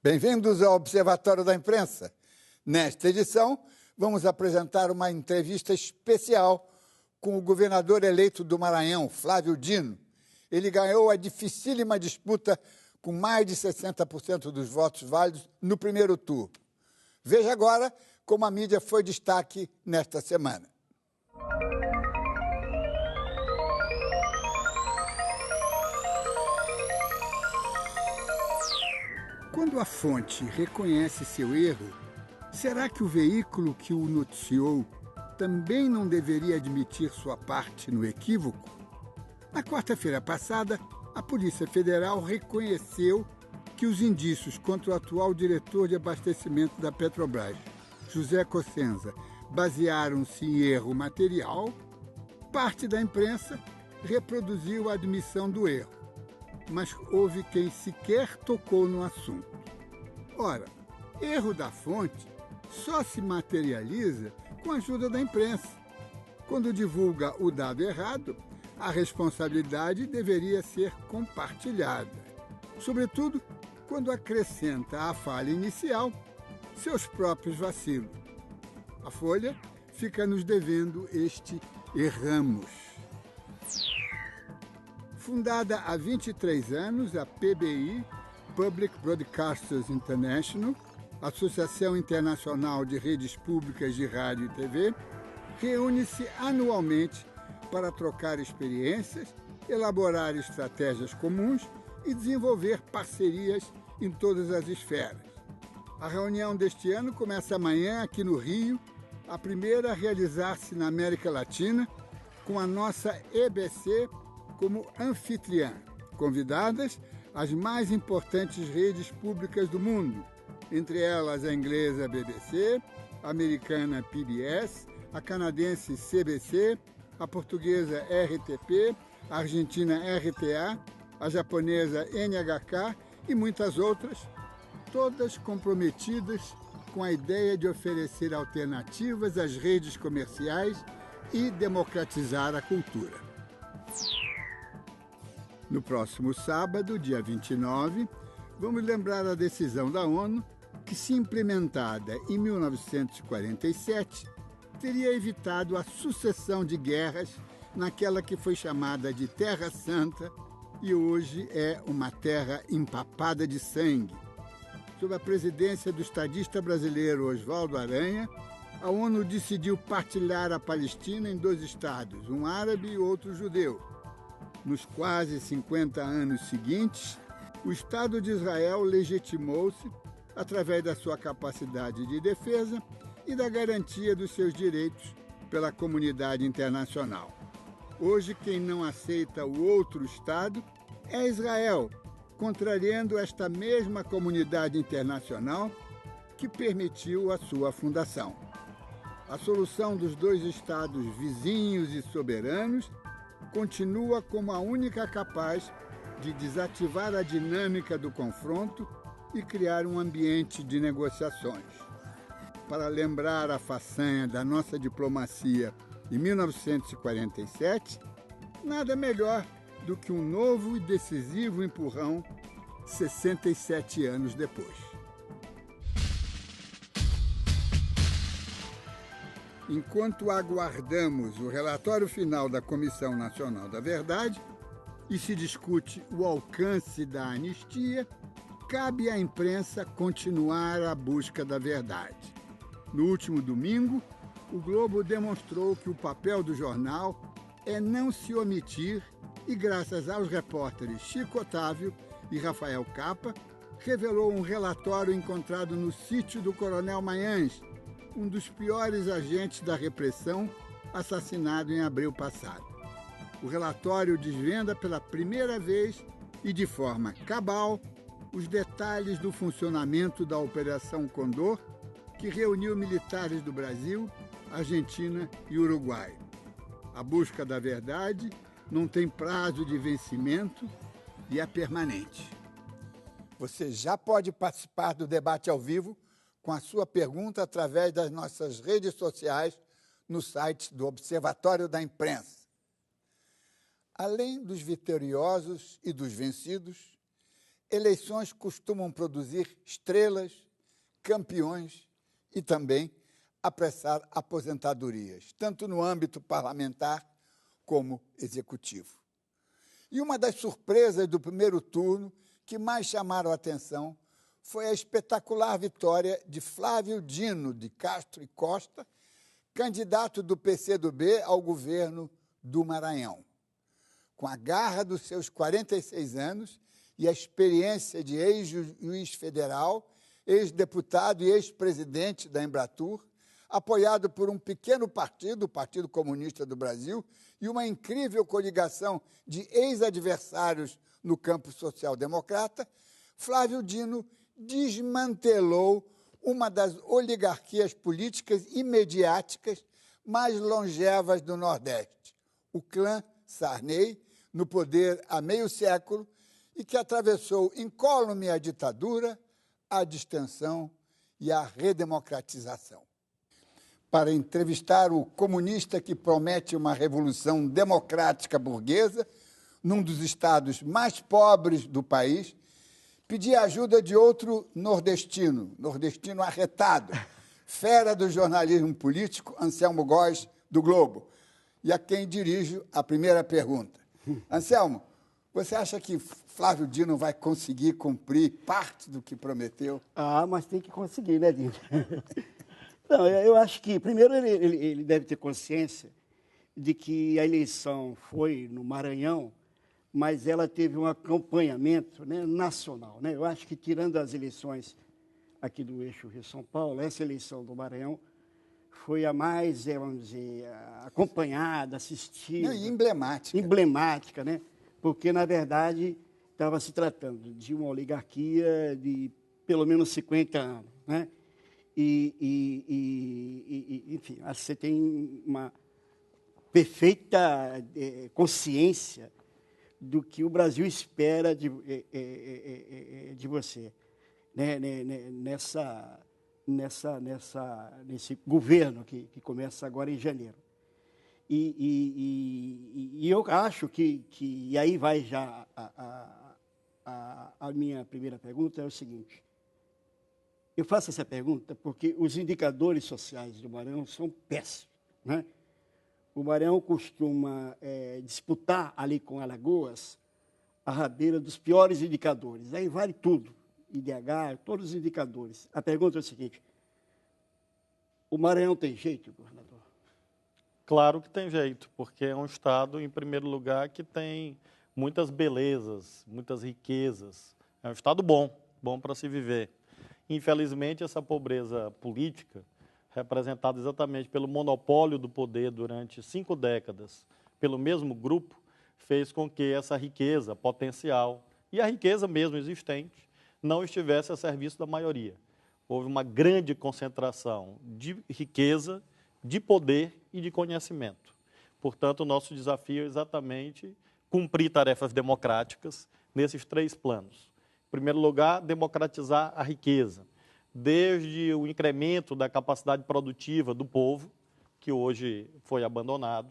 Bem-vindos ao Observatório da Imprensa. Nesta edição, vamos apresentar uma entrevista especial com o governador eleito do Maranhão, Flávio Dino. Ele ganhou a dificílima disputa com mais de 60% dos votos válidos no primeiro turno. Veja agora como a mídia foi destaque nesta semana. Quando a fonte reconhece seu erro, será que o veículo que o noticiou também não deveria admitir sua parte no equívoco? Na quarta-feira passada, a Polícia Federal reconheceu que os indícios contra o atual diretor de abastecimento da Petrobras, José Cossenza, basearam-se em erro material. Parte da imprensa reproduziu a admissão do erro, mas houve quem sequer tocou no assunto. Ora, erro da fonte só se materializa com a ajuda da imprensa. Quando divulga o dado errado, a responsabilidade deveria ser compartilhada, sobretudo quando acrescenta à falha inicial seus próprios vacilos. A Folha fica nos devendo este erramos. Fundada há 23 anos, a PBI, Public Broadcasters International, Associação Internacional de Redes Públicas de Rádio e TV, reúne-se anualmente para trocar experiências, elaborar estratégias comuns e desenvolver parcerias em todas as esferas. A reunião deste ano começa amanhã aqui no Rio, a primeira a realizar-se na América Latina, com a nossa EBC como anfitriã. Convidadas as mais importantes redes públicas do mundo, entre elas a inglesa BBC, a americana PBS, a canadense CBC, a portuguesa RTP, a argentina RTA, a japonesa NHK e muitas outras, todas comprometidas com a ideia de oferecer alternativas às redes comerciais e democratizar a cultura. No próximo sábado, dia 29, vamos lembrar a decisão da ONU que, se implementada em 1947, teria evitado a sucessão de guerras naquela que foi chamada de Terra Santa e hoje é uma terra empapada de sangue. Sob a presidência do estadista brasileiro Oswaldo Aranha, a ONU decidiu partilhar a Palestina em dois estados, um árabe e outro judeu. Nos quase 50 anos seguintes, o Estado de Israel legitimou-se através da sua capacidade de defesa e da garantia dos seus direitos pela comunidade internacional. Hoje, quem não aceita o outro Estado é Israel, contrariando esta mesma comunidade internacional que permitiu a sua fundação. A solução dos dois Estados vizinhos e soberanos continua como a única capaz de desativar a dinâmica do confronto e criar um ambiente de negociações. Para lembrar a façanha da nossa diplomacia em 1947, nada melhor do que um novo e decisivo empurrão 67 anos depois. Enquanto aguardamos o relatório final da Comissão Nacional da Verdade e se discute o alcance da anistia, cabe à imprensa continuar a busca da verdade. No último domingo, o Globo demonstrou que o papel do jornal é não se omitir e, graças aos repórteres Chico Otávio e Rafael Capa, revelou um relatório encontrado no sítio do Coronel Manhães, um dos piores agentes da repressão, assassinado em abril passado. O relatório desvenda pela primeira vez e de forma cabal os detalhes do funcionamento da Operação Condor, que reuniu militares do Brasil, Argentina e Uruguai. A busca da verdade não tem prazo de vencimento e é permanente. Você já pode participar do debate ao vivo com a sua pergunta através das nossas redes sociais no site do Observatório da Imprensa. Além dos vitoriosos e dos vencidos, eleições costumam produzir estrelas, campeões e também apressar aposentadorias, tanto no âmbito parlamentar como executivo. E uma das surpresas do primeiro turno que mais chamaram a atenção foi a espetacular vitória de Flávio Dino de Castro e Costa, candidato do PCdoB ao governo do Maranhão. Com a garra dos seus 46 anos e a experiência de ex-juiz federal, ex-deputado e ex-presidente da Embratur, apoiado por um pequeno partido, o Partido Comunista do Brasil, e uma incrível coligação de ex-adversários no campo social-democrata, Flávio Dino desmantelou uma das oligarquias políticas e mediáticas mais longevas do Nordeste, o clã Sarney, no poder há meio século, e que atravessou incólume a ditadura, a distensão e a redemocratização. Para entrevistar o comunista que promete uma revolução democrática burguesa, num dos estados mais pobres do país, pedi a ajuda de outro nordestino arretado, fera do jornalismo político, Anselmo Góes, do Globo, e a quem dirijo a primeira pergunta. Anselmo, você acha que Flávio Dino vai conseguir cumprir parte do que prometeu? Mas tem que conseguir, né, Dino? Não, eu acho que, primeiro, ele deve ter consciência de que a eleição foi no Maranhão, mas ela teve um acompanhamento, né, nacional. Né? Eu acho que, tirando as eleições aqui do eixo Rio-São Paulo, essa eleição do Maranhão foi a mais, vamos dizer, acompanhada, assistida. E emblemática. Emblemática, né? Porque, na verdade, estava se tratando de uma oligarquia de pelo menos 50 anos, né? Enfim, você tem uma perfeita consciência do que o Brasil espera de você, né? Nesse governo que começa agora em janeiro. E eu acho e aí vai já a minha primeira pergunta, é o seguinte. Eu faço essa pergunta porque os indicadores sociais do Maranhão são péssimos, né? O Maranhão costuma disputar ali com Alagoas a rabeira dos piores indicadores. Aí vale tudo, IDH, todos os indicadores. A pergunta é o seguinte, o Maranhão tem jeito, governador? Claro que tem jeito, porque é um estado, em primeiro lugar, que tem muitas belezas, muitas riquezas. É um estado bom para se viver. Infelizmente, essa pobreza política, representada exatamente pelo monopólio do poder durante 5 décadas, pelo mesmo grupo, fez com que essa riqueza potencial e a riqueza mesmo existente não estivesse a serviço da maioria. Houve uma grande concentração de riqueza, de poder e de conhecimento. Portanto, o nosso desafio é exatamente cumprir tarefas democráticas nesses 3 planos. Em primeiro lugar, democratizar a riqueza, desde o incremento da capacidade produtiva do povo, que hoje foi abandonado,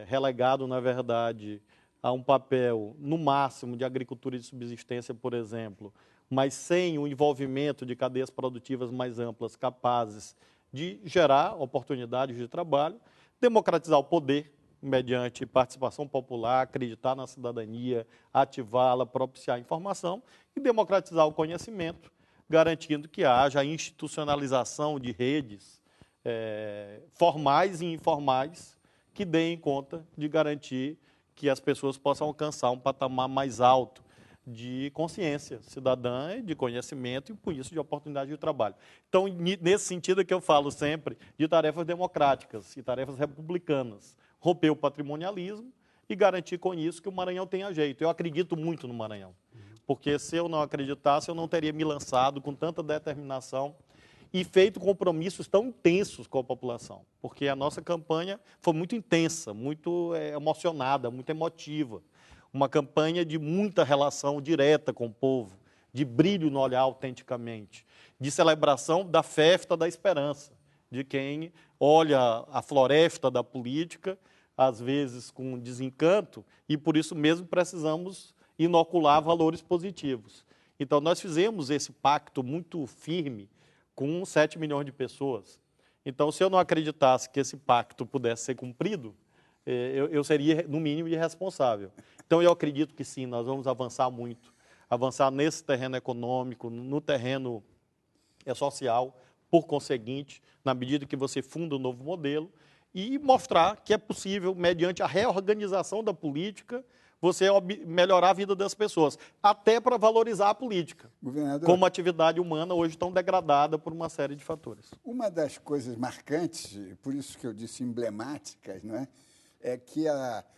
relegado, na verdade, a um papel, no máximo, de agricultura de subsistência, por exemplo, mas sem o envolvimento de cadeias produtivas mais amplas, capazes de gerar oportunidades de trabalho, democratizar o poder, mediante participação popular, acreditar na cidadania, ativá-la, propiciar a informação e democratizar o conhecimento, garantindo que haja a institucionalização de redes formais e informais que deem conta de garantir que as pessoas possam alcançar um patamar mais alto de consciência cidadã e de conhecimento e, por isso, de oportunidade de trabalho. Então, nesse sentido é que eu falo sempre de tarefas democráticas e tarefas republicanas. Romper o patrimonialismo e garantir com isso que o Maranhão tenha jeito. Eu acredito muito no Maranhão, porque se eu não acreditasse, eu não teria me lançado com tanta determinação e feito compromissos tão intensos com a população, porque a nossa campanha foi muito intensa, muito emocionada, muito emotiva. Uma campanha de muita relação direta com o povo, de brilho no olhar autenticamente, de celebração da festa da esperança, de quem olha a floresta da política, às vezes com desencanto, e por isso mesmo precisamos inocular valores positivos. Então, nós fizemos esse pacto muito firme com 7 milhões de pessoas. Então, se eu não acreditasse que esse pacto pudesse ser cumprido, eu seria, no mínimo, irresponsável. Então, eu acredito que sim, nós vamos avançar muito. Avançar nesse terreno econômico, no terreno social, por conseguinte, na medida que você funda um novo modelo, e mostrar que é possível, mediante a reorganização da política, você melhorar a vida das pessoas, até para valorizar a política, como atividade humana hoje tão degradada por uma série de fatores. Uma das coisas marcantes, por isso que eu disse emblemáticas, não é? É que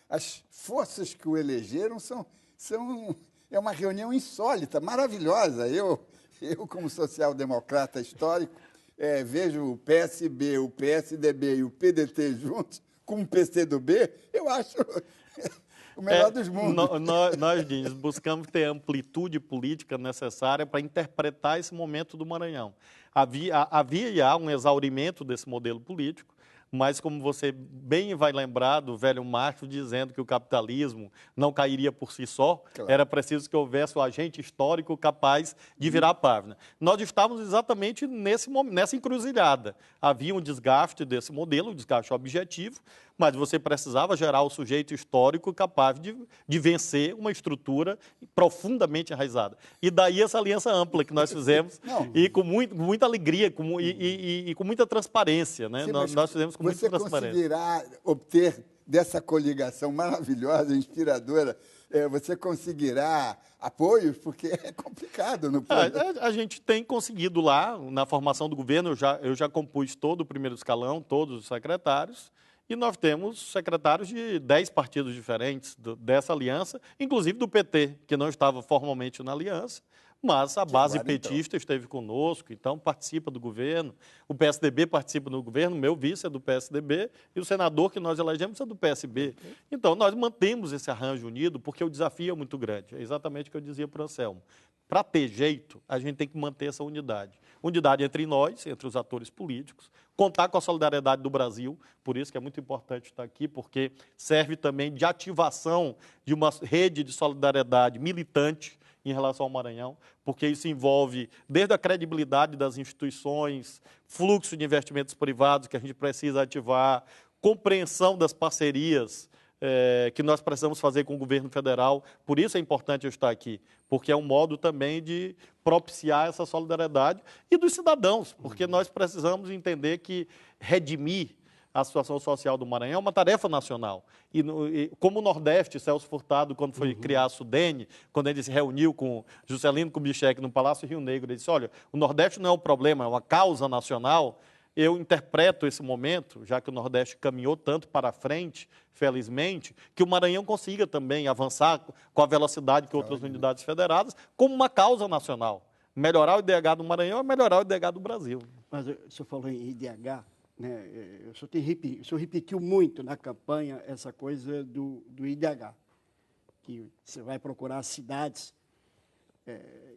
as forças que o elegeram é uma reunião insólita, maravilhosa. Eu como social-democrata histórico, vejo o PSB, o PSDB e o PDT juntos com o PCdoB, eu acho o melhor dos mundos. Nós buscamos ter a amplitude política necessária para interpretar esse momento do Maranhão. Havia já um exaurimento desse modelo político, mas como você bem vai lembrar do velho Marx dizendo que o capitalismo não cairia por si só, claro, era preciso que houvesse um agente histórico capaz de virar a página. Nós estávamos exatamente nessa encruzilhada. Havia um desgaste desse modelo, um desgaste objetivo, mas você precisava gerar o sujeito histórico capaz de vencer uma estrutura profundamente enraizada. E daí essa aliança ampla que nós fizemos, e com muita alegria e com muita transparência. Né? Sim, nós fizemos com muita transparência. Você conseguirá obter dessa coligação maravilhosa, inspiradora, você conseguirá apoios? Porque é complicado no plano. A gente tem conseguido lá, na formação do governo, eu já compus todo o primeiro escalão, todos os secretários, e nós temos secretários de 10 partidos diferentes dessa aliança, inclusive do PT, que não estava formalmente na aliança, mas a base petista esteve conosco, então participa do governo. O PSDB participa do governo, meu vice é do PSDB e o senador que nós elegemos é do PSB. Então, nós mantemos esse arranjo unido porque o desafio é muito grande. É exatamente o que eu dizia para o Anselmo. Para ter jeito, a gente tem que manter essa unidade. Unidade entre nós, entre os atores políticos, contar com a solidariedade do Brasil, por isso que é muito importante estar aqui, porque serve também de ativação de uma rede de solidariedade militante em relação ao Maranhão, porque isso envolve desde a credibilidade das instituições, fluxo de investimentos privados que a gente precisa ativar, compreensão das parcerias que nós precisamos fazer com o governo federal. Por isso é importante eu estar aqui, porque é um modo também de propiciar essa solidariedade e dos cidadãos, porque nós precisamos entender que redimir a situação social do Maranhão é uma tarefa nacional. E como o Nordeste, Celso Furtado, quando foi criar a Sudene, quando ele se reuniu com Juscelino Kubitschek no Palácio Rio Negro, ele disse, olha, o Nordeste não é um problema, é uma causa nacional. Eu interpreto esse momento, já que o Nordeste caminhou tanto para frente, felizmente, que o Maranhão consiga também avançar com a velocidade que outras unidades federadas, como uma causa nacional. Melhorar o IDH do Maranhão é melhorar o IDH do Brasil. Mas o senhor falou em IDH, né? O senhor repetiu muito na campanha essa coisa do IDH, que você vai procurar cidades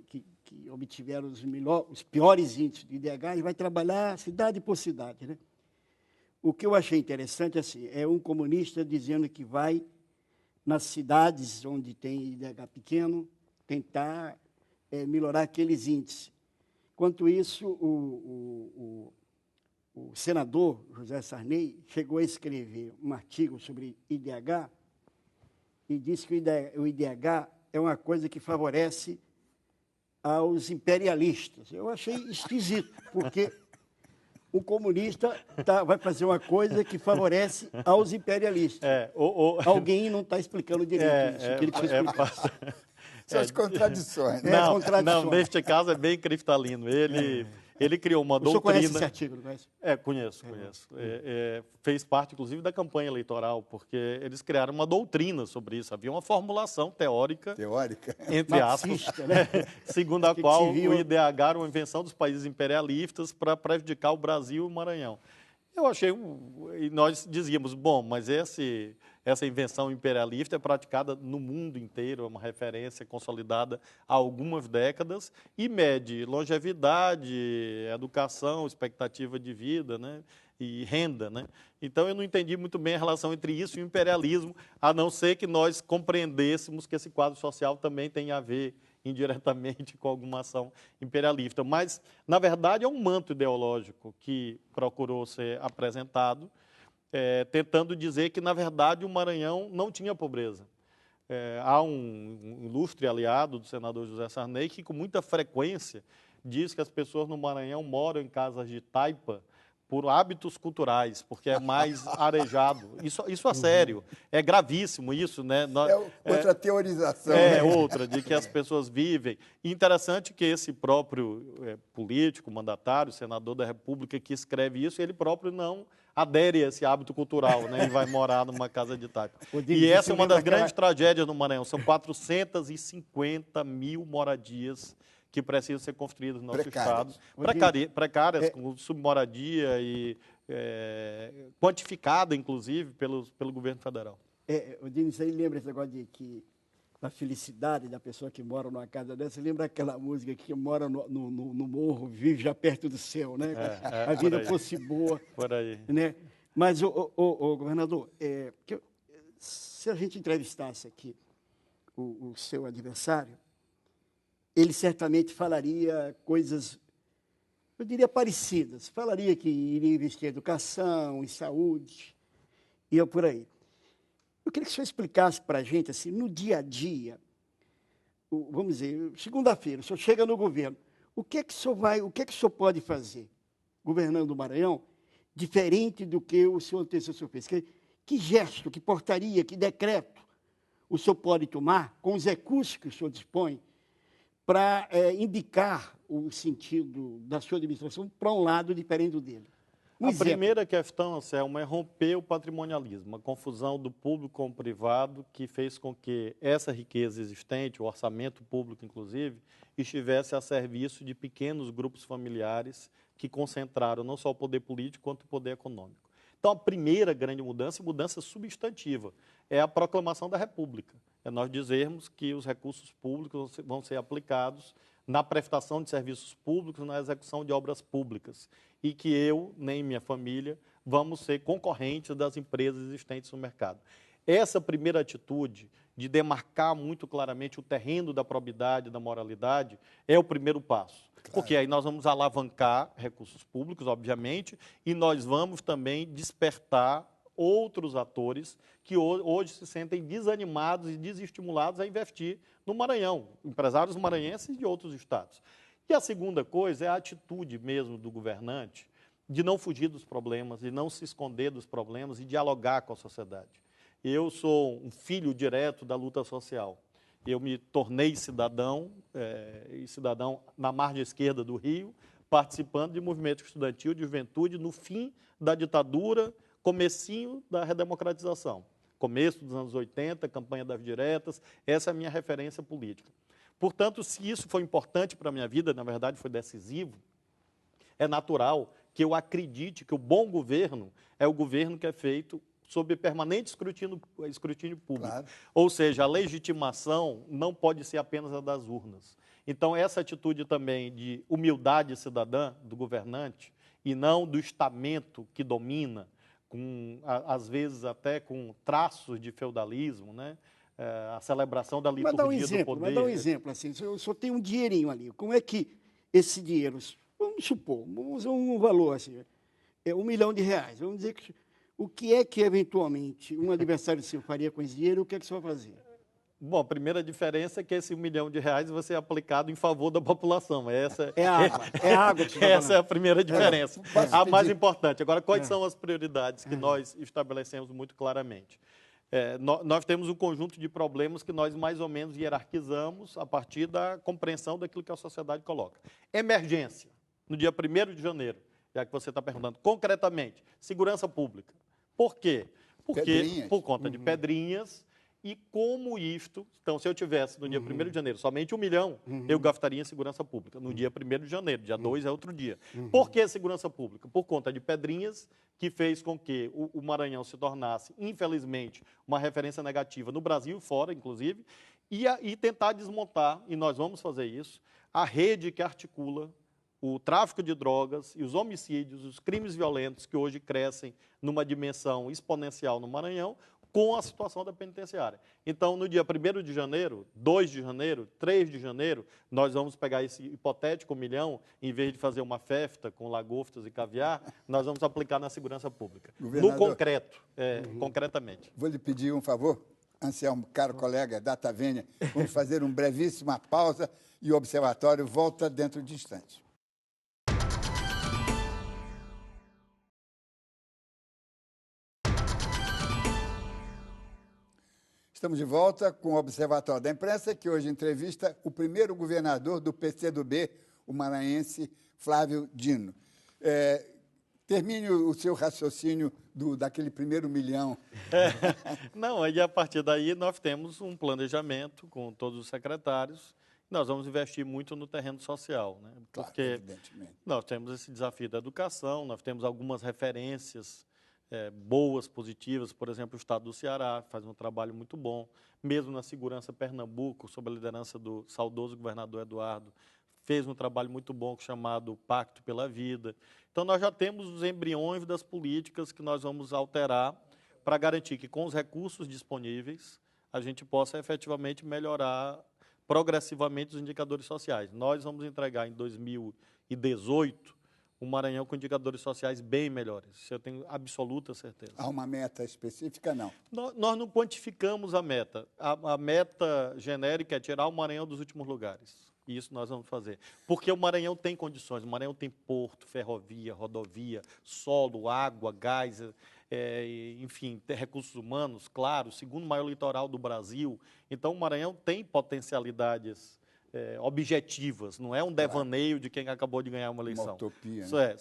que obtiveram os piores índices de IDH e vai trabalhar cidade por cidade, né? O que eu achei interessante assim, é um comunista dizendo que vai nas cidades onde tem IDH pequeno tentar melhorar aqueles índices. Enquanto isso, o senador José Sarney chegou a escrever um artigo sobre IDH e disse que o IDH é uma coisa que favorece aos imperialistas. Eu achei esquisito, porque o comunista vai fazer uma coisa que favorece aos imperialistas. Alguém não está explicando direito isso, que ele precisa explicar. São as contradições. Né? Não, neste caso é bem cristalino. Ele criou uma doutrina... O senhor conhece esse artigo, não conhece? Conheço. Fez parte, inclusive, da campanha eleitoral, porque eles criaram uma doutrina sobre isso. Havia uma formulação teórica, entre aspas, né? segundo a qual o IDH era uma invenção dos países imperialistas para prejudicar o Brasil e o Maranhão. Eu achei, e nós dizíamos, bom, mas essa invenção imperialista é praticada no mundo inteiro, é uma referência consolidada há algumas décadas e mede longevidade, educação, expectativa de vida, né? E renda, né? Então, eu não entendi muito bem a relação entre isso e o imperialismo, a não ser que nós compreendêssemos que esse quadro social também tem a ver indiretamente com alguma ação imperialista. Mas, na verdade, é um manto ideológico que procurou ser apresentado, tentando dizer que, na verdade, o Maranhão não tinha pobreza. Há um ilustre aliado do senador José Sarney que, com muita frequência, diz que as pessoas no Maranhão moram em casas de taipa por hábitos culturais, porque é mais arejado. Isso é sério, é gravíssimo isso, né? Outra teorização. Outra, de que as pessoas vivem. E interessante que esse próprio político, mandatário, senador da República que escreve isso, ele próprio não adere a esse hábito cultural, né? E vai morar numa casa de taipa. E essa é uma das grandes tragédias no Maranhão. São 450 mil moradias que precisam ser construídas no nosso estado, precárias, com submoradia e quantificada, inclusive, pelo governo federal. O Diniz, aí lembra esse negócio de que a felicidade da pessoa que mora numa casa dessa, lembra aquela música que mora no morro, vive já perto do céu, né? A vida fosse boa. Por aí. Né? Mas, governador, se a gente entrevistasse aqui o seu adversário, ele certamente falaria coisas, eu diria, parecidas. Falaria que iria investir em educação, em saúde, ia por aí. Eu queria que o senhor explicasse para a gente, assim, no dia a dia, vamos dizer, segunda-feira, o senhor chega no governo, o que é que o senhor pode fazer, governando o Maranhão, diferente do que o seu antecessor fez? Que gesto, que portaria, que decreto o senhor pode tomar com os recursos que o senhor dispõe para indicar o sentido da sua administração para um lado diferente do dele? A primeira questão, Anselmo, é romper o patrimonialismo, a confusão do público com o privado, que fez com que essa riqueza existente, o orçamento público, inclusive, estivesse a serviço de pequenos grupos familiares que concentraram não só o poder político, quanto o poder econômico. Então, a primeira grande mudança, mudança substantiva, é a proclamação da República. É nós dizermos que os recursos públicos vão ser aplicados na prestação de serviços públicos, na execução de obras públicas, e que eu, nem minha família, vamos ser concorrentes das empresas existentes no mercado. Essa primeira atitude de demarcar muito claramente o terreno da probidade, da moralidade, é o primeiro passo. Claro. Porque aí nós vamos alavancar recursos públicos, obviamente, e nós vamos também despertar outros atores que hoje se sentem desanimados e desestimulados a investir no Maranhão, empresários maranhenses e de outros estados. E a segunda coisa é a atitude mesmo do governante de não fugir dos problemas, de não se esconder dos problemas e dialogar com a sociedade. Eu sou um filho direto da luta social. Eu me tornei cidadão na margem esquerda do Rio, participando de movimento estudantil de juventude no fim da ditadura, comecinho da redemocratização. Começo dos anos 80, campanha das diretas, essa é a minha referência política. Portanto, se isso foi importante para a minha vida, na verdade foi decisivo, é natural que eu acredite que o bom governo é o governo que é feito sob permanente escrutínio público. Claro. Ou seja, a legitimação não pode ser apenas a das urnas. Então, essa atitude também de humildade cidadã do governante e não do estamento que domina, às vezes até com traços de feudalismo, né? A celebração da liturgia do poder. Mas dá um exemplo, assim, eu só tenho um dinheirinho ali, como é que esse dinheiro, vamos supor, vamos usar um valor assim, é R$1 milhão, vamos dizer que o que é que, eventualmente, um adversário seu faria com esse dinheiro, o que é que o senhor fazia? Bom, a primeira diferença é que esse R$1 milhão vai ser aplicado em favor da população. Essa é a água. Essa é a primeira diferença. A mais importante. Agora, quais são as prioridades que nós estabelecemos muito claramente? Nós temos um conjunto de problemas que nós mais ou menos hierarquizamos a partir da compreensão daquilo que a sociedade coloca. Emergência, no dia 1º de janeiro, já que você está perguntando, concretamente, segurança pública. Por quê? Por conta de Pedrinhas. E como isto... Então, se eu tivesse no dia 1º de janeiro somente R$1 milhão, eu gastaria em segurança pública. No dia 1º de janeiro, dia 2 é outro dia. Por que segurança pública? Por conta de Pedrinhas, que fez com que o Maranhão se tornasse, infelizmente, uma referência negativa no Brasil, fora, inclusive, e tentar desmontar, e nós vamos fazer isso, a rede que articula o tráfico de drogas e os homicídios, os crimes violentos que hoje crescem numa dimensão exponencial no Maranhão, com a situação da penitenciária. Então, no dia 1º de janeiro, 2 de janeiro, 3 de janeiro, nós vamos pegar esse hipotético 1 milhão, em vez de fazer uma festa com lagostas e caviar, nós vamos aplicar na segurança pública. No concreto, concretamente. Vou lhe pedir um favor, Anselmo, caro colega Data Vênia, vamos fazer uma brevíssima pausa e o Observatório volta dentro de instantes. Estamos de volta com o Observatório da Imprensa, que hoje entrevista o primeiro governador do PCdoB, o maranhense Flávio Dino. Termine o seu raciocínio daquele 1º milhão. Não, aí a partir daí nós temos um planejamento com todos os secretários. Nós vamos investir muito no terreno social, né? Porque evidentemente. Nós temos esse desafio da educação, nós temos algumas referências boas, positivas, por exemplo, o Estado do Ceará faz um trabalho muito bom, mesmo na segurança Pernambuco, sob a liderança do saudoso governador Eduardo, fez um trabalho muito bom chamado Pacto pela Vida. Então, nós já temos os embriões das políticas que nós vamos alterar para garantir que, com os recursos disponíveis, a gente possa efetivamente melhorar progressivamente os indicadores sociais. Nós vamos entregar em 2018 um Maranhão com indicadores sociais bem melhores. Isso eu tenho absoluta certeza. Há uma meta específica, não? Nós não quantificamos a meta. A meta genérica é tirar o Maranhão dos últimos lugares. E isso nós vamos fazer. Porque o Maranhão tem condições. O Maranhão tem porto, ferrovia, rodovia, solo, água, gás, enfim, recursos humanos, claro, o segundo maior litoral do Brasil. Então, o Maranhão tem potencialidades objetivas, não é um devaneio de quem acabou de ganhar uma eleição. Uma utopia, isso né?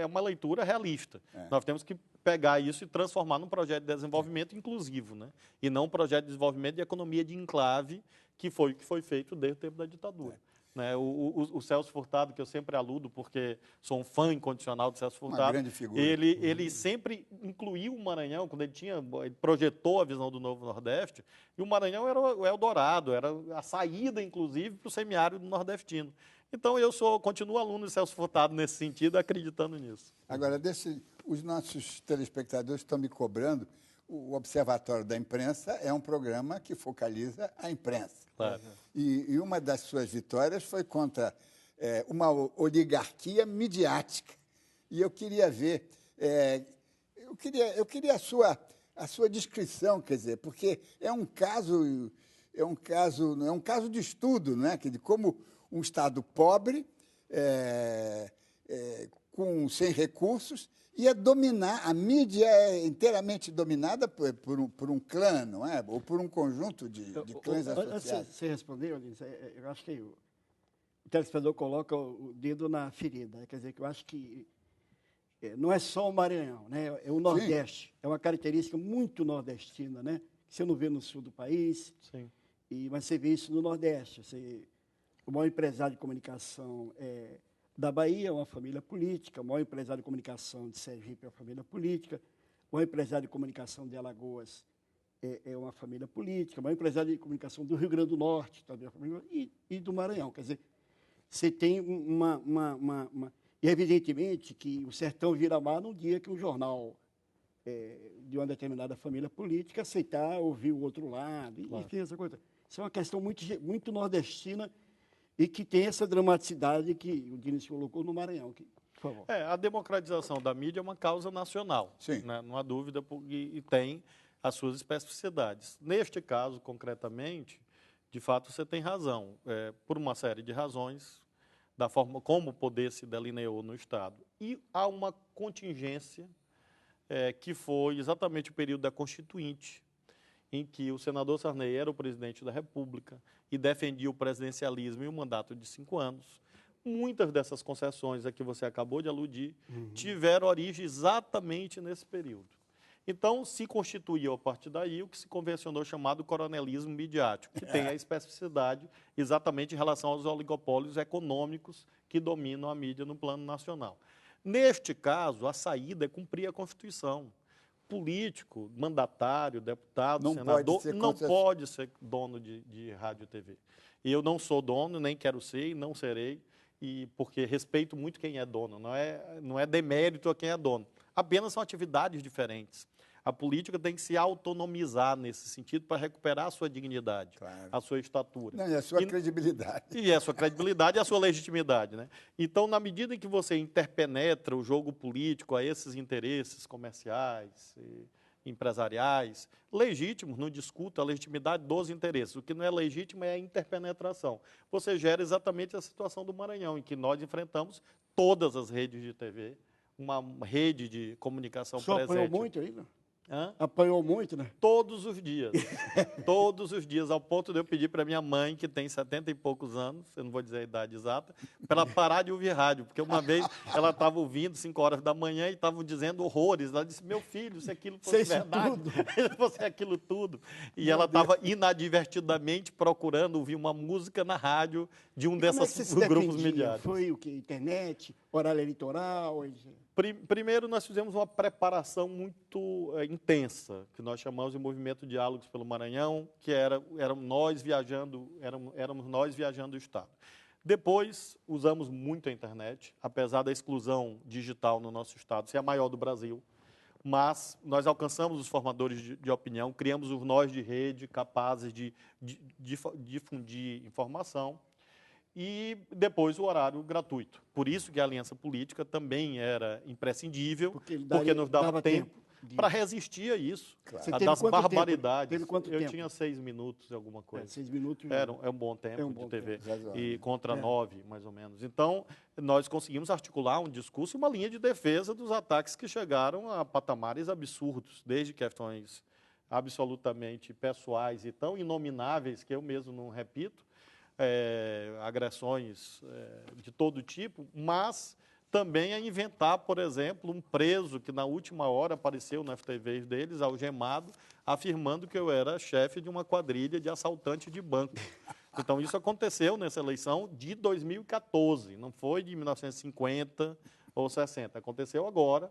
É uma leitura realista. Nós temos que pegar isso e transformar num projeto de desenvolvimento inclusivo, né? E não um projeto de desenvolvimento de economia de enclave, que foi o que foi feito desde o tempo da ditadura. Né? O Celso Furtado, que eu sempre aludo, porque sou um fã incondicional do Celso Furtado, uma grande figura. Ele sempre incluiu o Maranhão, quando ele projetou a visão do Novo Nordeste, e o Maranhão era o Eldorado, era a saída, inclusive, para o semiárido nordestino. Então, continuo aluno de Celso Furtado nesse sentido, acreditando nisso. Agora, os nossos telespectadores estão me cobrando. O Observatório da Imprensa é um programa que focaliza a imprensa. Claro. E uma das suas vitórias foi contra uma oligarquia midiática. E eu queria ver, eu queria a sua descrição, quer dizer, porque é um caso de estudo, não é? De como um Estado pobre, sem recursos, ia dominar, a mídia é inteiramente dominada por um clã, não é? Ou por um conjunto de clãs associados. Antes de você responder, eu acho que o telespectador coloca o dedo na ferida. Quer dizer, que eu acho que não é só o Maranhão, né? É o Nordeste. Sim. É uma característica muito nordestina, né? Que você não vê no sul do país, sim. Mas você vê isso no Nordeste. O maior empresário de comunicação da Bahia é uma família política, o maior empresário de comunicação de Sergipe é uma família política, o maior empresário de comunicação de Alagoas é uma família política, o maior empresário de comunicação do Rio Grande do Norte também é uma família, e do Maranhão. Quer dizer, você tem E, evidentemente, que o sertão vira mar num dia que um jornal de uma determinada família política aceitar ouvir o outro lado, claro. Enfim, essa coisa. Isso é uma questão muito nordestina, e que tem essa dramaticidade que o Diniz colocou no Maranhão. Por favor. A democratização da mídia é uma causa nacional, né? Não há dúvida, e tem as suas especificidades. Neste caso, concretamente, de fato, você tem razão, por uma série de razões, da forma como o poder se delineou no Estado. E há uma contingência que foi exatamente o período da Constituinte, em que o senador Sarney era o presidente da República e defendia o presidencialismo e o mandato de 5 anos. Muitas dessas concessões a que você acabou de aludir tiveram origem exatamente nesse período. Então, se constituiu, a partir daí, o que se convencionou chamado coronelismo midiático, que tem a especificidade exatamente em relação aos oligopólios econômicos que dominam a mídia no plano nacional. Neste caso, a saída é cumprir a Constituição. Político, mandatário, deputado, senador, não pode ser dono de rádio e TV. Eu não sou dono, nem quero ser e não serei, porque respeito muito quem é dono, não é demérito a quem é dono. Apenas são atividades diferentes. A política tem que se autonomizar nesse sentido para recuperar a sua dignidade, claro, a sua estatura. Não, e a sua credibilidade. E a sua credibilidade e a sua legitimidade, né? Então, na medida em que você interpenetra o jogo político a esses interesses comerciais, empresariais, legítimos, não discuto a legitimidade dos interesses. O que não é legítimo é a interpenetração. Você gera exatamente a situação do Maranhão, em que nós enfrentamos todas as redes de TV, uma rede de comunicação presente. Apanhou muito aí, não? Hã? Apanhou muito, né? Todos os dias. Todos os dias, ao ponto de eu pedir para minha mãe, que tem 70 e poucos anos, eu não vou dizer a idade exata, para ela parar de ouvir rádio, porque uma vez ela estava ouvindo 5 horas da manhã e estavam dizendo horrores. Ela disse, meu filho, se aquilo fosse verdade, se fosse aquilo tudo. E ela estava inadvertidamente procurando ouvir uma música na rádio de um desses grupos midiáticos. Foi o quê? Internet, horário eleitoral? Primeiro, nós fizemos uma preparação muito intensa, que nós chamamos de Movimento Diálogos pelo Maranhão, que éramos nós viajando o Estado. Depois, usamos muito a internet, apesar da exclusão digital no nosso Estado ser a maior do Brasil, mas nós alcançamos os formadores de opinião, criamos os nós de rede capazes de difundir informação, e depois o horário gratuito. Por isso que a aliança política também era imprescindível, porque nos dava tempo para resistir a isso, claro. A das barbaridades. Teve quanto tempo? Eu tinha 6 minutos e alguma coisa. 6 minutos. É um bom tempo de TV. E contra 9, mais ou menos. Então, nós conseguimos articular um discurso e uma linha de defesa dos ataques que chegaram a patamares absurdos, desde questões absolutamente pessoais e tão inomináveis que eu mesmo não repito, agressões de todo tipo, mas também a inventar, por exemplo, um preso que na última hora apareceu na FTV deles, algemado, afirmando que eu era chefe de uma quadrilha de assaltante de banco. Então, isso aconteceu nessa eleição de 2014, não foi de 1950 ou 60, aconteceu agora,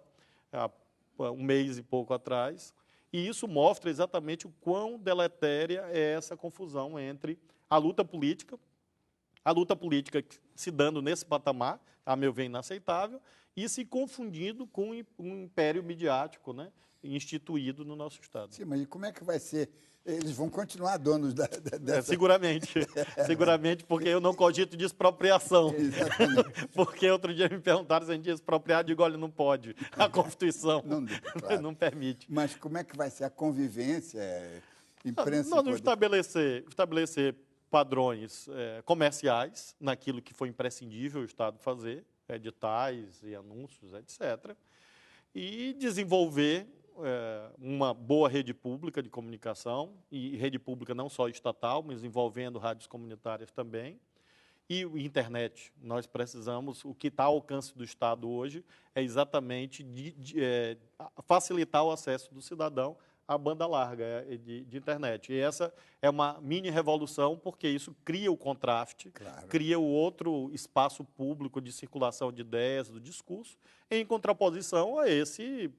há um mês e pouco atrás, e isso mostra exatamente o quão deletéria é essa confusão entre a luta política se dando nesse patamar, a meu ver, inaceitável, e se confundindo com um império midiático, né, instituído no nosso Estado. Sim, mas e como é que vai ser? Eles vão continuar donos dessa... Seguramente, porque eu não cogito de expropriação. Exatamente. Porque outro dia me perguntaram se a gente ia expropriar, digo, olha, não pode. A Constituição claro. Não permite. Mas como é que vai ser a convivência, imprensa... Nós vamos estabelecer padrões comerciais naquilo que foi imprescindível o Estado fazer, editais e anúncios, etc., e desenvolver uma boa rede pública de comunicação, e rede pública não só estatal, mas envolvendo rádios comunitárias também, e internet. Nós precisamos, o que está ao alcance do Estado hoje é exatamente facilitar o acesso do cidadão à banda larga de internet. E essa é uma mini revolução, porque isso cria o contraste, claro, cria o outro espaço público de circulação de ideias, do discurso, em contraposição a esse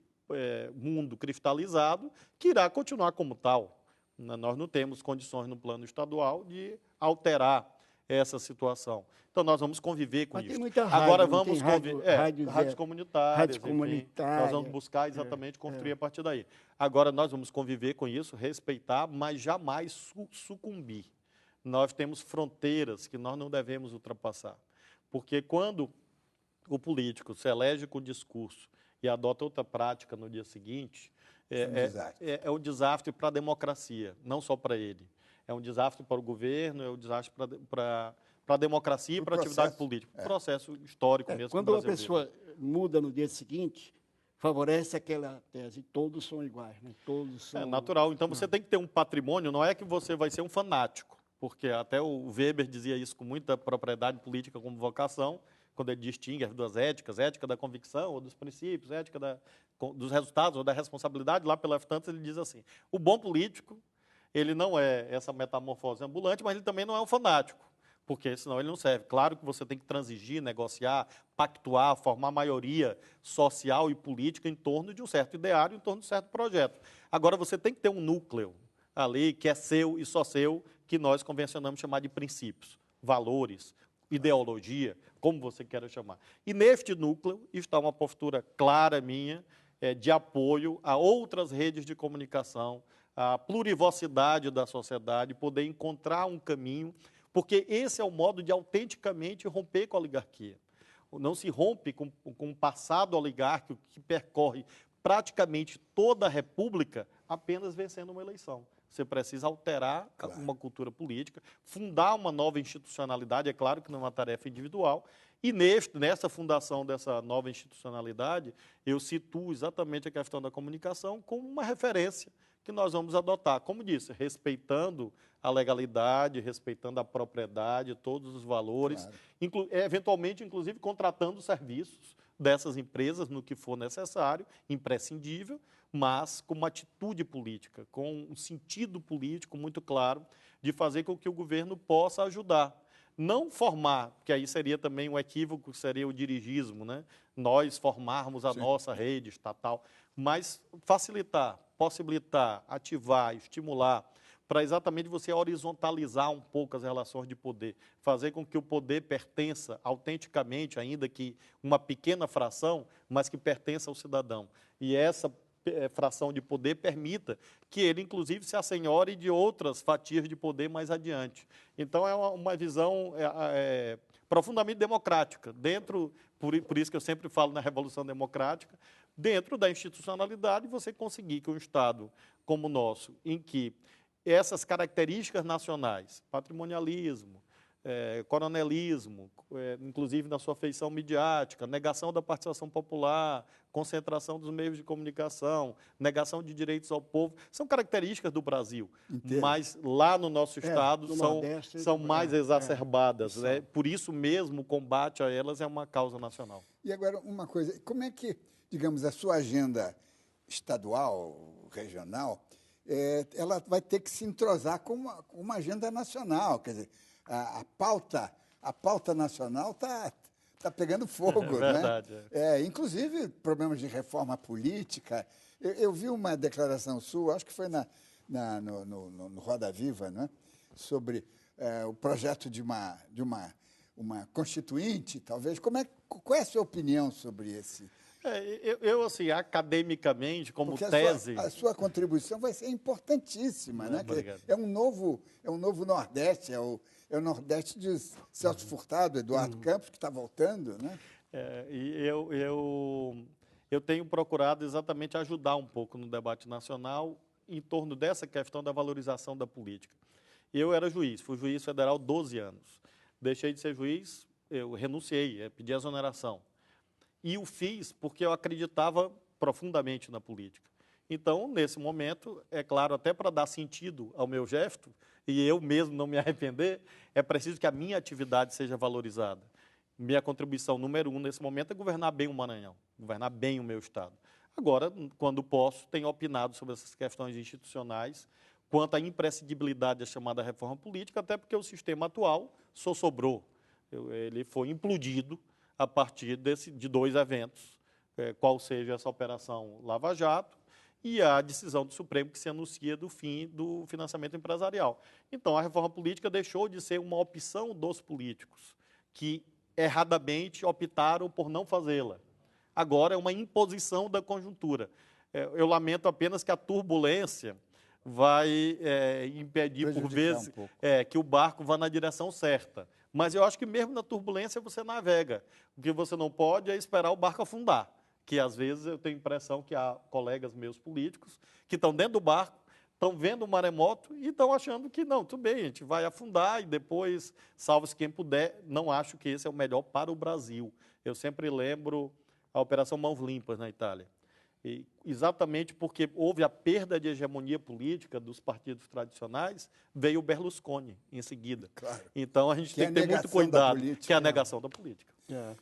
mundo cristalizado que irá continuar como tal. Nós não temos condições no plano estadual de alterar essa situação. Então, nós vamos conviver com isso. Agora vamos rádios comunitárias, nós vamos buscar exatamente construir a partir daí. Agora, nós vamos conviver com isso, respeitar, mas jamais sucumbir. Nós temos fronteiras que nós não devemos ultrapassar. Porque quando o político se elege com discurso e adota outra prática no dia seguinte, é um desastre para a democracia, não só para ele. É um desastre para o governo, é um desastre para a democracia e para a atividade política. Um processo histórico mesmo. Quando uma pessoa muda no dia seguinte, favorece aquela tese, todos são iguais, né? Todos são... É natural. Então, você tem que ter um patrimônio, não é que você vai ser um fanático, porque até o Weber dizia isso com muita propriedade política como vocação, quando ele distingue as duas éticas, ética da convicção ou dos princípios, ética dos resultados ou da responsabilidade. Lá pela F. ele diz assim, o bom político, ele não é essa metamorfose ambulante, mas ele também não é um fanático. porque senão ele não serve. Claro que você tem que transigir, negociar, pactuar, formar maioria social e política em torno de um certo ideário, em torno de um certo projeto. Agora, você tem que ter um núcleo ali que é seu e só seu, que nós convencionamos chamar de princípios, valores, ideologia, como você queira chamar. E neste núcleo está uma postura clara minha, de apoio a outras redes de comunicação, a plurivocidade da sociedade, poder encontrar um caminho, porque esse é o modo de autenticamente romper com a oligarquia. Não se rompe com um passado oligárquico que percorre praticamente toda a república apenas vencendo uma eleição. Você precisa alterar uma cultura política, fundar uma nova institucionalidade, é claro que não é uma tarefa individual, e nessa fundação dessa nova institucionalidade, eu situo exatamente a questão da comunicação como uma referência que nós vamos adotar, como disse, respeitando a legalidade, respeitando a propriedade, todos os valores, eventualmente, inclusive, contratando serviços dessas empresas no que for necessário, imprescindível, mas com uma atitude política, com um sentido político muito claro de fazer com que o governo possa ajudar. Não formar, porque aí seria também um equívoco, seria o dirigismo, né? Nós formarmos a nossa rede estatal, mas facilitar, possibilitar, ativar, estimular, para exatamente você horizontalizar um pouco as relações de poder, fazer com que o poder pertença autenticamente, ainda que uma pequena fração, mas que pertença ao cidadão. E essa fração de poder permita que ele, inclusive, se assenhore de outras fatias de poder mais adiante. Então, é uma visão profundamente democrática, por isso que eu sempre falo na Revolução Democrática, dentro da institucionalidade, você conseguir que um Estado como o nosso, em que essas características nacionais, patrimonialismo, coronelismo, inclusive na sua feição midiática, negação da participação popular, concentração dos meios de comunicação, negação de direitos ao povo, são características do Brasil, mas lá no nosso Estado são mais exacerbadas. Né? Por isso mesmo, o combate a elas é uma causa nacional. E agora, uma coisa, como é que, digamos, a sua agenda estadual, regional, ela vai ter que se entrosar com uma agenda nacional, quer dizer, a pauta nacional está pegando fogo, verdade, né? Inclusive problemas de reforma política. Eu vi uma declaração sua, acho que foi no Roda Viva, né? Sobre o projeto de uma constituinte, talvez. Qual é a sua opinião sobre esse? Eu, assim, academicamente, como porque tese... A sua contribuição vai ser importantíssima, né? É um novo Nordeste, é o Nordeste de Celso Furtado, Eduardo Campos, que está voltando, né? Eu tenho procurado exatamente ajudar um pouco no debate nacional em torno dessa questão da valorização da política. Eu era juiz, fui juiz federal 12 anos. Deixei de ser juiz, eu renunciei, pedi exoneração. E o fiz porque eu acreditava profundamente na política. Então, nesse momento, é claro, até para dar sentido ao meu gesto, e eu mesmo não me arrepender, é preciso que a minha atividade seja valorizada. Minha contribuição número 1 nesse momento é governar bem o Maranhão, governar bem o meu Estado. Agora, quando posso, tenho opinado sobre essas questões institucionais, quanto à imprescindibilidade da chamada reforma política, até porque o sistema atual só sobrou. Ele foi implodido a partir de dois eventos, qual seja essa operação Lava Jato e a decisão do Supremo que se anuncia do fim do financiamento empresarial. Então, a reforma política deixou de ser uma opção dos políticos, que erradamente optaram por não fazê-la. Agora é uma imposição da conjuntura. Eu lamento apenas que a turbulência vai impedir, por vezes, que o barco vá na direção certa. Mas eu acho que mesmo na turbulência você navega. O que você não pode é esperar o barco afundar, que às vezes eu tenho a impressão que há colegas meus políticos que estão dentro do barco, estão vendo o maremoto e estão achando que não, tudo bem, a gente vai afundar e depois salva-se quem puder. Não acho que esse é o melhor para o Brasil. Eu sempre lembro a Operação Mãos Limpas na Itália. E exatamente porque houve a perda de hegemonia política dos partidos tradicionais, veio o Berlusconi em seguida. Claro. Então, a gente tem que ter muito cuidado, que é a né? negação da política.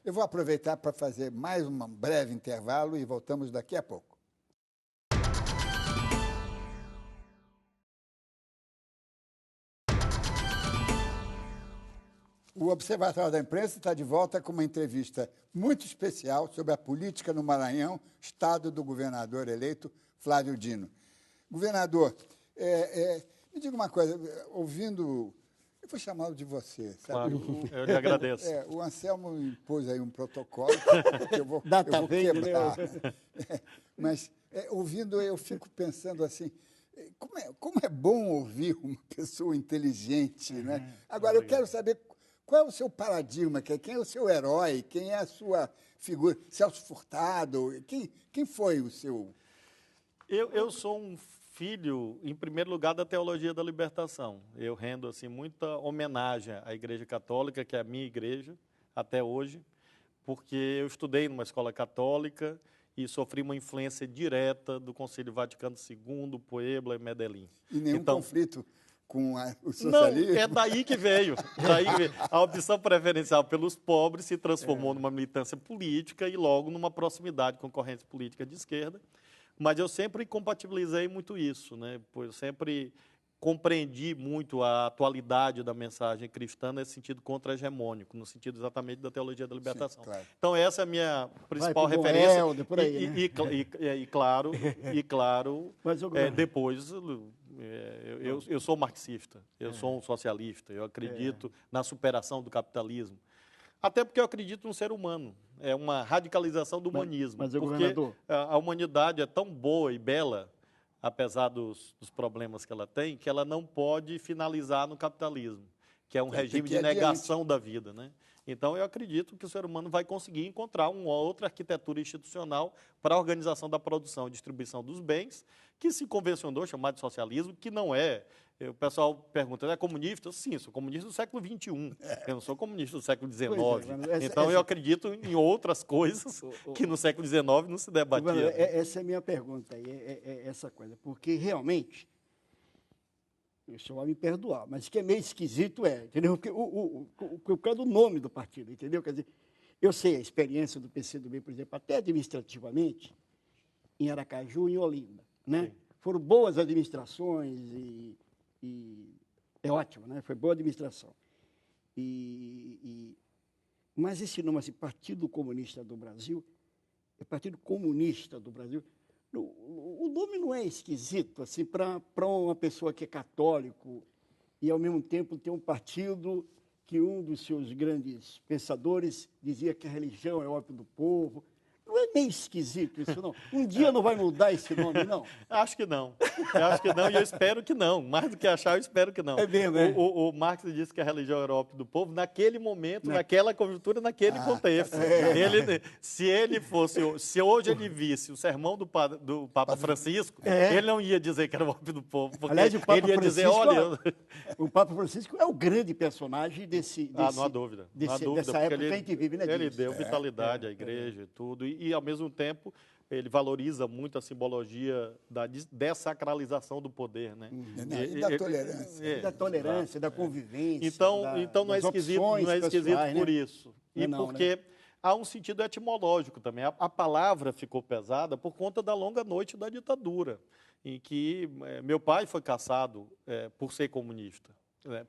Eu vou aproveitar para fazer mais um breve intervalo e voltamos daqui a pouco. O Observatório da Imprensa está de volta com uma entrevista muito especial sobre a política no Maranhão, estado do governador eleito Flávio Dino. Governador, me diga uma coisa, ouvindo... Eu vou chamá-lo de você, sabe? Claro, eu lhe agradeço. O Anselmo impôs aí um protocolo que eu vou quebrar. Mas, ouvindo, eu fico pensando assim, como é bom ouvir uma pessoa inteligente, né? Agora, eu quero saber qual é o seu paradigma, quem é o seu herói, quem é a sua figura, Celso Furtado, quem foi o seu... Eu sou um filho, em primeiro lugar, da teologia da libertação. Eu rendo assim, muita homenagem à Igreja Católica, que é a minha igreja, até hoje, porque eu estudei numa escola católica e sofri uma influência direta do Concílio Vaticano II, Puebla e Medellín. E nenhum conflito com o socialismo? Não, é daí que veio. A opção preferencial pelos pobres se transformou numa militância política e logo numa proximidade com correntes políticas de esquerda. Mas eu sempre compatibilizei muito isso, né? Pois eu sempre compreendi muito a atualidade da mensagem cristã nesse sentido contra-hegemônico, no sentido exatamente da teologia da libertação. Sim, claro. Então, essa é a minha principal referência. Helder, por aí, né? E claro, depois eu sou marxista, eu sou um socialista, eu acredito na superação do capitalismo. Até porque eu acredito no ser humano. É uma radicalização do humanismo. Mas porque a humanidade é tão boa e bela, apesar dos problemas que ela tem, que ela não pode finalizar no capitalismo, que é um regime de negação da vida, né? Então, eu acredito que o ser humano vai conseguir encontrar uma outra arquitetura institucional para a organização da produção e distribuição dos bens, que se convencionou chamar de socialismo, que não é. O pessoal pergunta, é comunista? Sim, sou comunista do século XXI, eu não sou comunista do século XIX. Então, eu acredito em outras coisas que no século XIX não se debatia. Essa é a minha pergunta, essa coisa, porque realmente, o senhor vai me perdoar, mas que é meio esquisito, entendeu? Porque por causa do nome do partido, entendeu? Quer dizer, eu sei a experiência do PCdoB, por exemplo, até administrativamente, em Aracaju e em Olinda, né? Sim. Foram boas administrações e é ótimo, né? Foi boa administração. Mas esse nome, assim, Partido Comunista do Brasil, é Partido Comunista do Brasil. O nome não é esquisito, assim, para uma pessoa que é católico e, ao mesmo tempo, tem um partido que um dos seus grandes pensadores dizia que a religião é ópio do povo. Não é meio esquisito isso, não? Um dia não vai mudar esse nome, não? Acho que não. Eu acho que não e eu espero que não. Mais do que achar, eu espero que não. É mesmo, é? O Marx disse que a religião era ópio do povo naquele momento, naquela conjuntura, naquele contexto. Se hoje ele visse o sermão do Papa Francisco, ele não ia dizer que era o ópio do povo, porque aliás, o Papa ele ia dizer, olha... O Papa Francisco é o grande personagem desse não há dúvida. Dessa época em que vive, né? Ele deu vitalidade à igreja e tudo, e, ao mesmo tempo, ele valoriza muito a simbologia da desacralização do poder, né? E da tolerância. Da tolerância, da convivência. Então não é esquisito, por isso. E porque há um sentido etimológico também. A palavra ficou pesada por conta da longa noite da ditadura, em que meu pai foi caçado por ser comunista.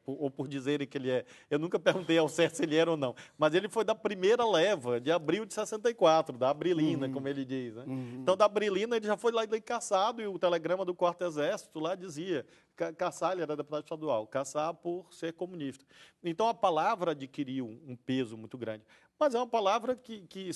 Ou por dizerem que ele é. Eu nunca perguntei ao certo se ele era ou não, mas ele foi da primeira leva, de abril de 64, da Abrilina, como ele diz. Né? Então, da Abrilina, ele já foi lá caçado, e o telegrama do Quarto Exército lá dizia, caçar, ele era deputado estadual, caçar por ser comunista. Então, a palavra adquiriu um peso muito grande. Mas é uma palavra que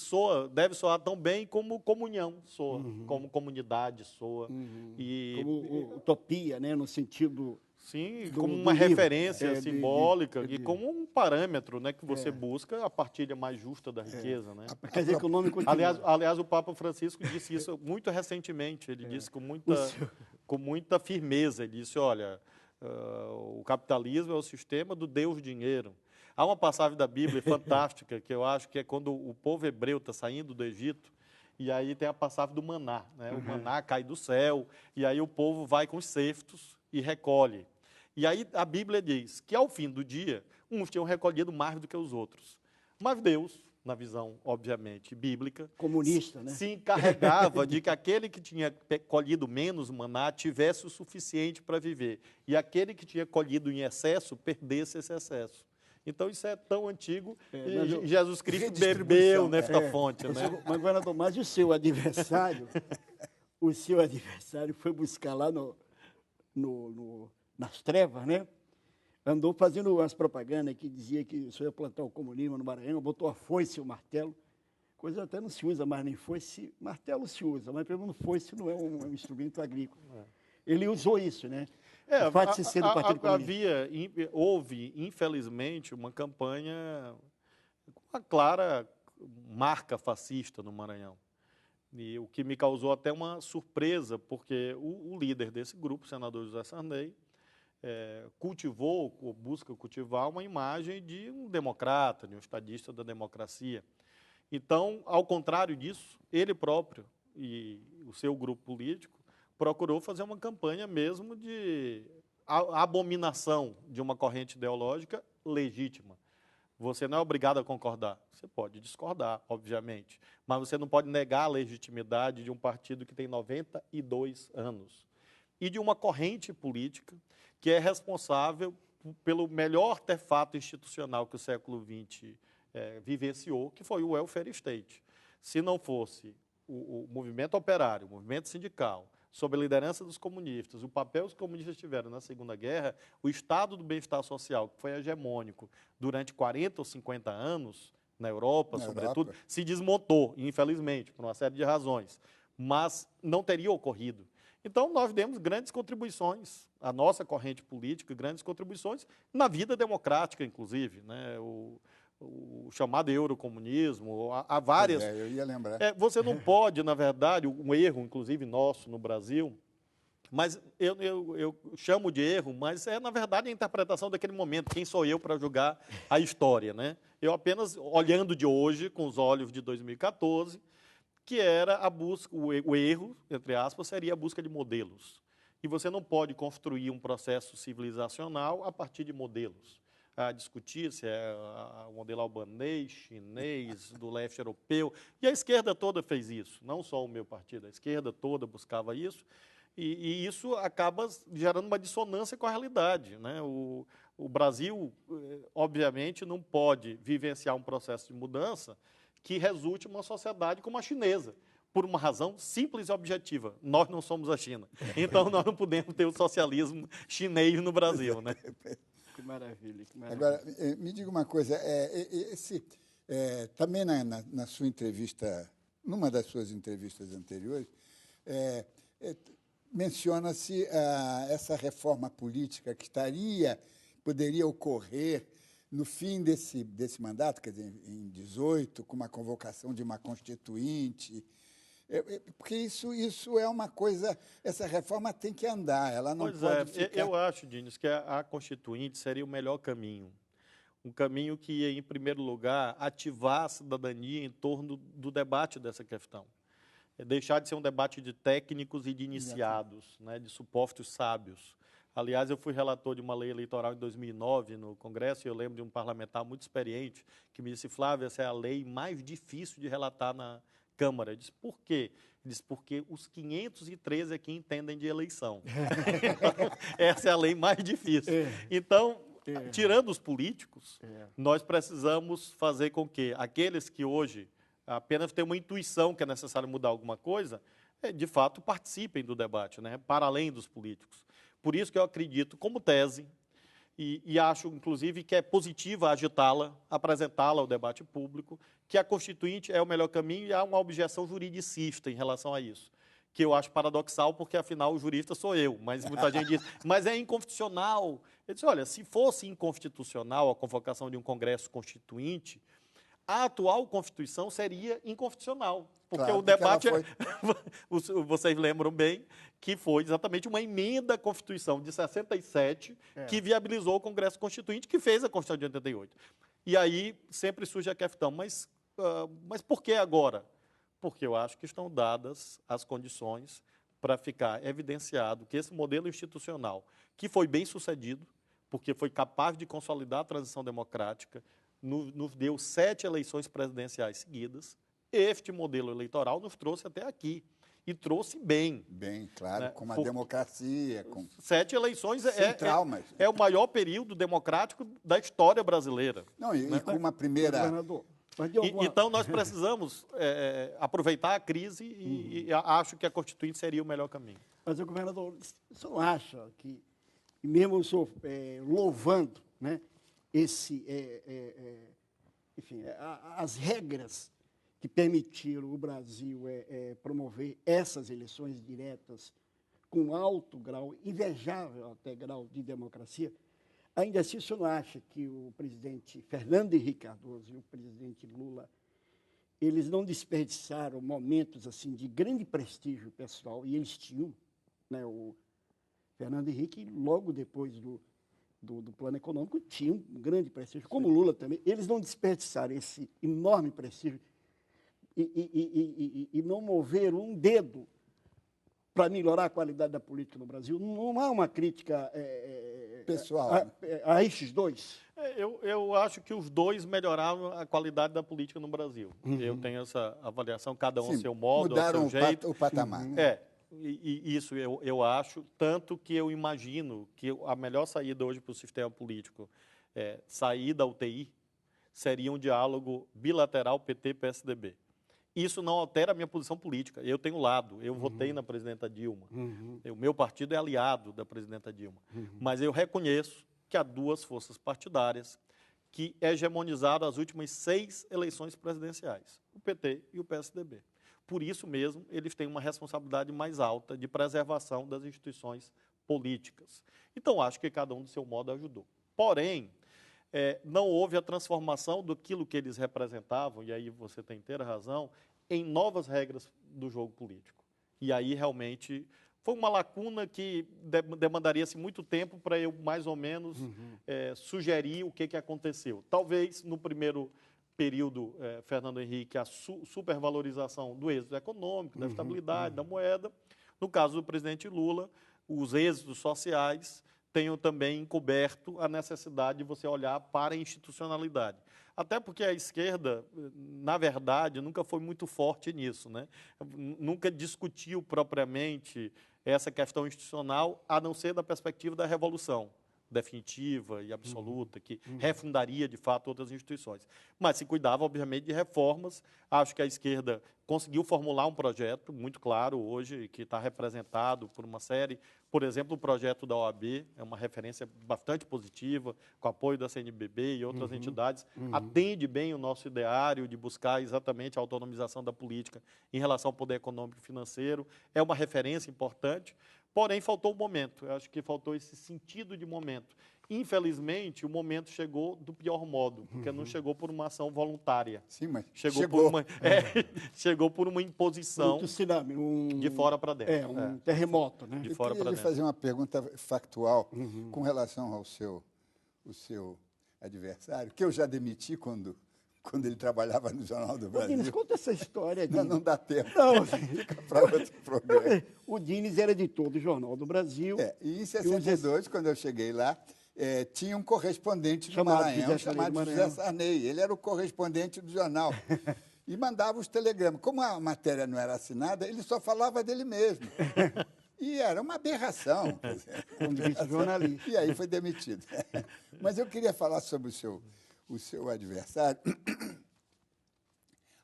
deve soar tão bem como comunhão soa, como comunidade soa. Como utopia, né, no sentido... Sim, como uma referência simbólica e como um parâmetro, né, que você busca a partilha mais justa da riqueza. Né? Quer dizer que o nome continua. Aliás, o Papa Francisco disse isso muito recentemente, ele disse com muita firmeza, ele disse, olha, o capitalismo é o sistema do Deus dinheiro. Há uma passagem da Bíblia fantástica, que eu acho que é quando o povo hebreu está saindo do Egito, e aí tem a passagem do maná. Né? O maná cai do céu, e aí o povo vai com os cestos e recolhe. E aí a Bíblia diz que, ao fim do dia, uns tinham recolhido mais do que os outros. Mas Deus, na visão, obviamente, bíblica, comunista, né? se encarregava de que aquele que tinha colhido menos maná tivesse o suficiente para viver. E aquele que tinha colhido em excesso, perdesse esse excesso. Então, isso é tão antigo, mas Jesus Cristo bebeu nesta fonte. Né? Mas, governador, mas o seu adversário foi buscar lá nas trevas, né? Andou fazendo umas propagandas que dizia que o senhor ia plantar o comunismo no Maranhão, botou a foice e o martelo. Coisa até não se usa mais nem foice, martelo se usa, mas pelo menos foice não é um instrumento agrícola. Ele usou isso, né? O fato de ser do Partido Comunista. Houve, infelizmente, uma campanha com uma clara marca fascista no Maranhão. E o que me causou até uma surpresa, porque o líder desse grupo, o senador José Sarney, busca cultivar uma imagem de um democrata, de um estadista da democracia. Então, ao contrário disso, ele próprio e o seu grupo político procurou fazer uma campanha mesmo de abominação de uma corrente ideológica legítima. Você não é obrigado a concordar. Você pode discordar, obviamente, mas você não pode negar a legitimidade de um partido que tem 92 anos e de uma corrente política que é responsável pelo melhor artefato institucional que o século XX vivenciou, que foi o welfare state. Se não fosse o movimento operário, o movimento sindical, sob a liderança dos comunistas, o papel que os comunistas tiveram na Segunda Guerra, o estado do bem-estar social, que foi hegemônico durante 40 ou 50 anos, na Europa, sobretudo, se desmontou, infelizmente, por uma série de razões, mas não teria ocorrido. Então, nós demos grandes contribuições, a nossa corrente política, grandes contribuições na vida democrática, inclusive, né? O chamado eurocomunismo, há várias... eu ia lembrar. Você não pode, na verdade, um erro, inclusive nosso no Brasil, mas eu chamo de erro, mas na verdade, a interpretação daquele momento. Quem sou eu para julgar a história, né? Eu apenas, olhando de hoje, com os olhos de 2014, que era a busca, o erro, entre aspas, seria a busca de modelos. E você não pode construir um processo civilizacional a partir de modelos. A discutir se é o modelo albanês, chinês, do leste europeu. E a esquerda toda fez isso, não só o meu partido, a esquerda toda buscava isso. E isso acaba gerando uma dissonância com a realidade, né? O Brasil, obviamente, não pode vivenciar um processo de mudança que resulte em uma sociedade como a chinesa, por uma razão simples e objetiva. Nós não somos a China. Então, nós não podemos ter o socialismo chinês no Brasil, né? Que maravilha, que maravilha. Agora, me diga uma coisa, também na sua entrevista, numa das suas entrevistas anteriores, menciona-se essa reforma política que poderia ocorrer no fim desse mandato, quer dizer, em 18, com uma convocação de uma constituinte, porque isso é uma coisa, essa reforma tem que andar, ela não pode ficar... Eu acho, Diniz, que a constituinte seria o melhor caminho. Um caminho que ia, em primeiro lugar, ativar a cidadania em torno do debate dessa questão. Deixar de ser um debate de técnicos e de iniciados, né, de supostos sábios. Aliás, eu fui relator de uma lei eleitoral em 2009 no Congresso e eu lembro de um parlamentar muito experiente que me disse: Flávio, essa é a lei mais difícil de relatar na Câmara. Eu disse: por quê? Ele disse: porque os 513 aqui entendem de eleição. Então, essa é a lei mais difícil. Então, tirando os políticos, nós precisamos fazer com que aqueles que hoje apenas têm uma intuição que é necessário mudar alguma coisa, de fato participem do debate, né, para além dos políticos. Por isso que eu acredito, como tese, e acho, inclusive, que é positiva agitá-la, apresentá-la ao debate público, que a Constituinte é o melhor caminho e há uma objeção juridicista em relação a isso, que eu acho paradoxal, porque, afinal, o jurista sou eu, mas muita gente diz, mas é inconstitucional. Eu disse, olha, se fosse inconstitucional a convocação de um Congresso Constituinte, a atual Constituição seria inconstitucional, porque claro, o debate, vocês lembram bem, que foi exatamente uma emenda à Constituição de 67 que viabilizou o Congresso Constituinte, que fez a Constituição de 88. E aí sempre surge a questão, mas por que agora? Porque eu acho que estão dadas as condições para ficar evidenciado que esse modelo institucional, que foi bem sucedido, porque foi capaz de consolidar a transição democrática, nos deu 7 eleições presidenciais seguidas. Este modelo eleitoral nos trouxe até aqui. e trouxe bem. Bem, claro, Né? com uma democracia. Com... 7 eleições Sem traumas. é o maior período democrático da história brasileira. Não, e né? com uma primeira... Governador, mas de alguma... Então, nós precisamos aproveitar a crise e acho que a Constituinte seria o melhor caminho. Mas o governador, o senhor acha que, mesmo o senhor louvando, né, enfim, as regras que permitiram o Brasil promover essas eleições diretas com alto grau, invejável até grau de democracia, ainda assim o senhor não acha que o presidente Fernando Henrique Cardoso e o presidente Lula, eles não desperdiçaram momentos assim de grande prestígio pessoal, e eles tinham, né, o Fernando Henrique, logo depois do plano econômico, tinha um grande prestígio, como o Lula também. Eles não desperdiçaram esse enorme prestígio e não moveram um dedo para melhorar a qualidade da política no Brasil. Não há uma crítica pessoal a estes dois. Eu acho que os dois melhoraram a qualidade da política no Brasil. Eu tenho essa avaliação, cada um Sim, ao seu modo, mudaram ao seu jeito. o patamar. E isso eu acho, tanto que eu imagino que a melhor saída hoje para o sistema político, sair da UTI, seria um diálogo bilateral PT-PSDB. Isso não altera a minha posição política. Eu tenho lado, eu votei na presidenta Dilma. O meu partido é aliado da presidenta Dilma. Mas eu reconheço que há duas forças partidárias que hegemonizaram as últimas 6 eleições presidenciais, o PT e o PSDB. Por isso mesmo, eles têm uma responsabilidade mais alta de preservação das instituições políticas. Então, acho que cada um, do seu modo, ajudou. Porém, não houve a transformação daquilo que eles representavam, e aí você tem inteira razão, em novas regras do jogo político. E aí, realmente, foi uma lacuna que demandaria-se muito tempo para eu, mais ou menos, sugerir o que aconteceu. Talvez, no primeiro período, Fernando Henrique, a supervalorização do êxito econômico, da estabilidade, da moeda. No caso do presidente Lula, os êxitos sociais tenham também encoberto a necessidade de você olhar para a institucionalidade. Até porque a esquerda, na verdade, nunca foi muito forte nisso, né? Nunca discutiu propriamente essa questão institucional, a não ser da perspectiva da revolução definitiva e absoluta, que refundaria, de fato, outras instituições. Mas se cuidava, obviamente, de reformas. Acho que a esquerda conseguiu formular um projeto muito claro hoje, que está representado por uma série. Por exemplo, o projeto da OAB é uma referência bastante positiva, com apoio da CNBB e outras entidades. Atende bem o nosso ideário de buscar exatamente a autonomização da política em relação ao poder econômico e financeiro. É uma referência importante. Porém, faltou o momento. Eu acho que faltou esse sentido de momento. Infelizmente, o momento chegou do pior modo, porque não chegou por uma ação voluntária. Sim, mas chegou por uma imposição de fora para dentro. Um terremoto, né? De fora para dentro. Eu queria lhe fazer uma pergunta factual com relação ao seu adversário, que eu já demiti quando ele trabalhava no Jornal do Brasil. Diniz, conta essa história. Não dá tempo. Não. Fica para outro programa. O Diniz era editor do Jornal do Brasil. E em 62, quando eu cheguei lá, tinha um correspondente do Maranhão chamado José Sarney. Ele era o correspondente do jornal. E mandava os telegramas. Como a matéria não era assinada, ele só falava dele mesmo. E era uma aberração. Como disse o jornalista. E aí foi demitido. Mas eu queria falar sobre o seu adversário,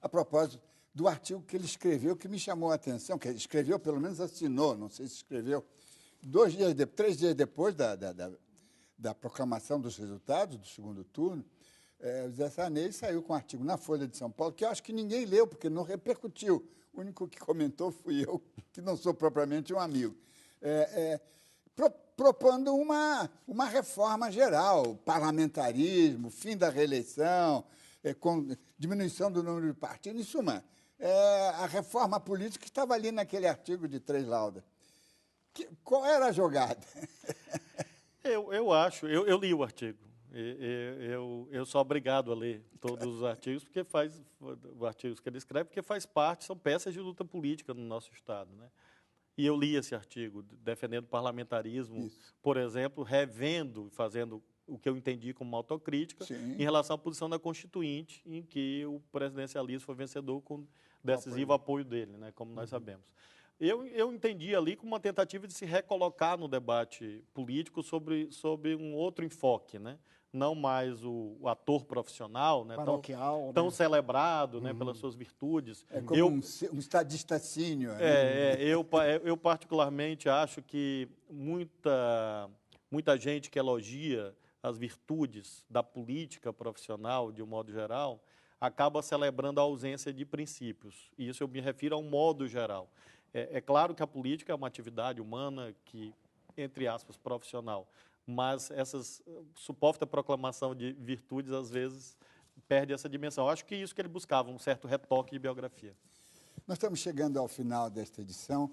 a propósito do artigo que ele escreveu, que me chamou a atenção, que ele escreveu, pelo menos assinou, não sei se escreveu, 3 dias depois da proclamação dos resultados do segundo turno, o Zé Sarney saiu com um artigo na Folha de São Paulo, que eu acho que ninguém leu, porque não repercutiu. O único que comentou fui eu, que não sou propriamente um amigo. Propondo uma reforma geral, parlamentarismo, fim da reeleição, com diminuição do número de partidos, em suma, a reforma política que estava ali naquele artigo de 3 laudas. Qual era a jogada? Eu acho, eu li o artigo. Eu sou obrigado a ler todos os artigos, os artigos que ele escreve, porque faz parte, são peças de luta política no nosso Estado, né? E eu li esse artigo, defendendo o parlamentarismo, por exemplo, revendo e fazendo o que eu entendi como uma autocrítica em relação à posição da Constituinte, em que o presidencialismo foi vencedor com decisivo apoio dele, né, como nós sabemos. Eu entendi ali como uma tentativa de se recolocar no debate político sobre um outro enfoque, né? Não mais o ator profissional, né? Paroquial, tão né? celebrado, né? Pelas suas virtudes. É como um estadistacínio. Né? Eu particularmente acho que muita gente que elogia as virtudes da política profissional, de um modo geral, acaba celebrando a ausência de princípios. E isso eu me refiro a um modo geral. É claro que a política é uma atividade humana que, entre aspas, profissional, mas essa suposta proclamação de virtudes, às vezes, perde essa dimensão. Eu acho que isso que ele buscava, um certo retoque de biografia. Nós estamos chegando ao final desta edição.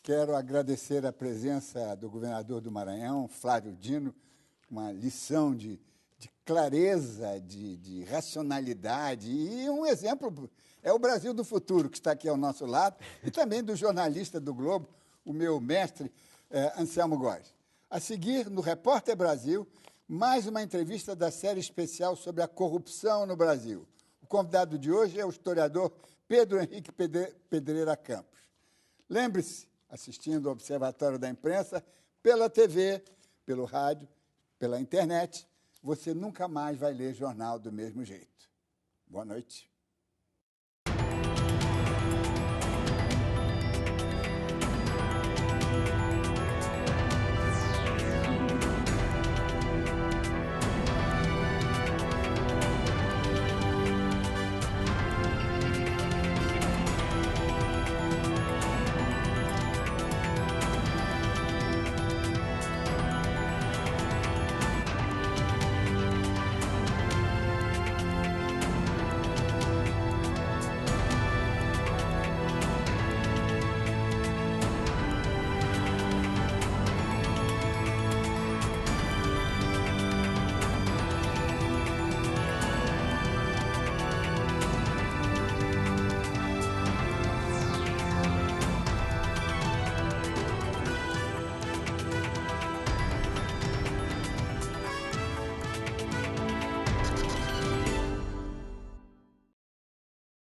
Quero agradecer a presença do governador do Maranhão, Flávio Dino, uma lição de clareza, de racionalidade, e um exemplo é o Brasil do futuro, que está aqui ao nosso lado, e também do jornalista do Globo, o meu mestre, Anselmo Góes. A seguir, no Repórter Brasil, mais uma entrevista da série especial sobre a corrupção no Brasil. O convidado de hoje é o historiador Pedro Henrique Pedreira Campos. Lembre-se, assistindo ao Observatório da Imprensa, pela TV, pelo rádio, pela internet, você nunca mais vai ler jornal do mesmo jeito. Boa noite.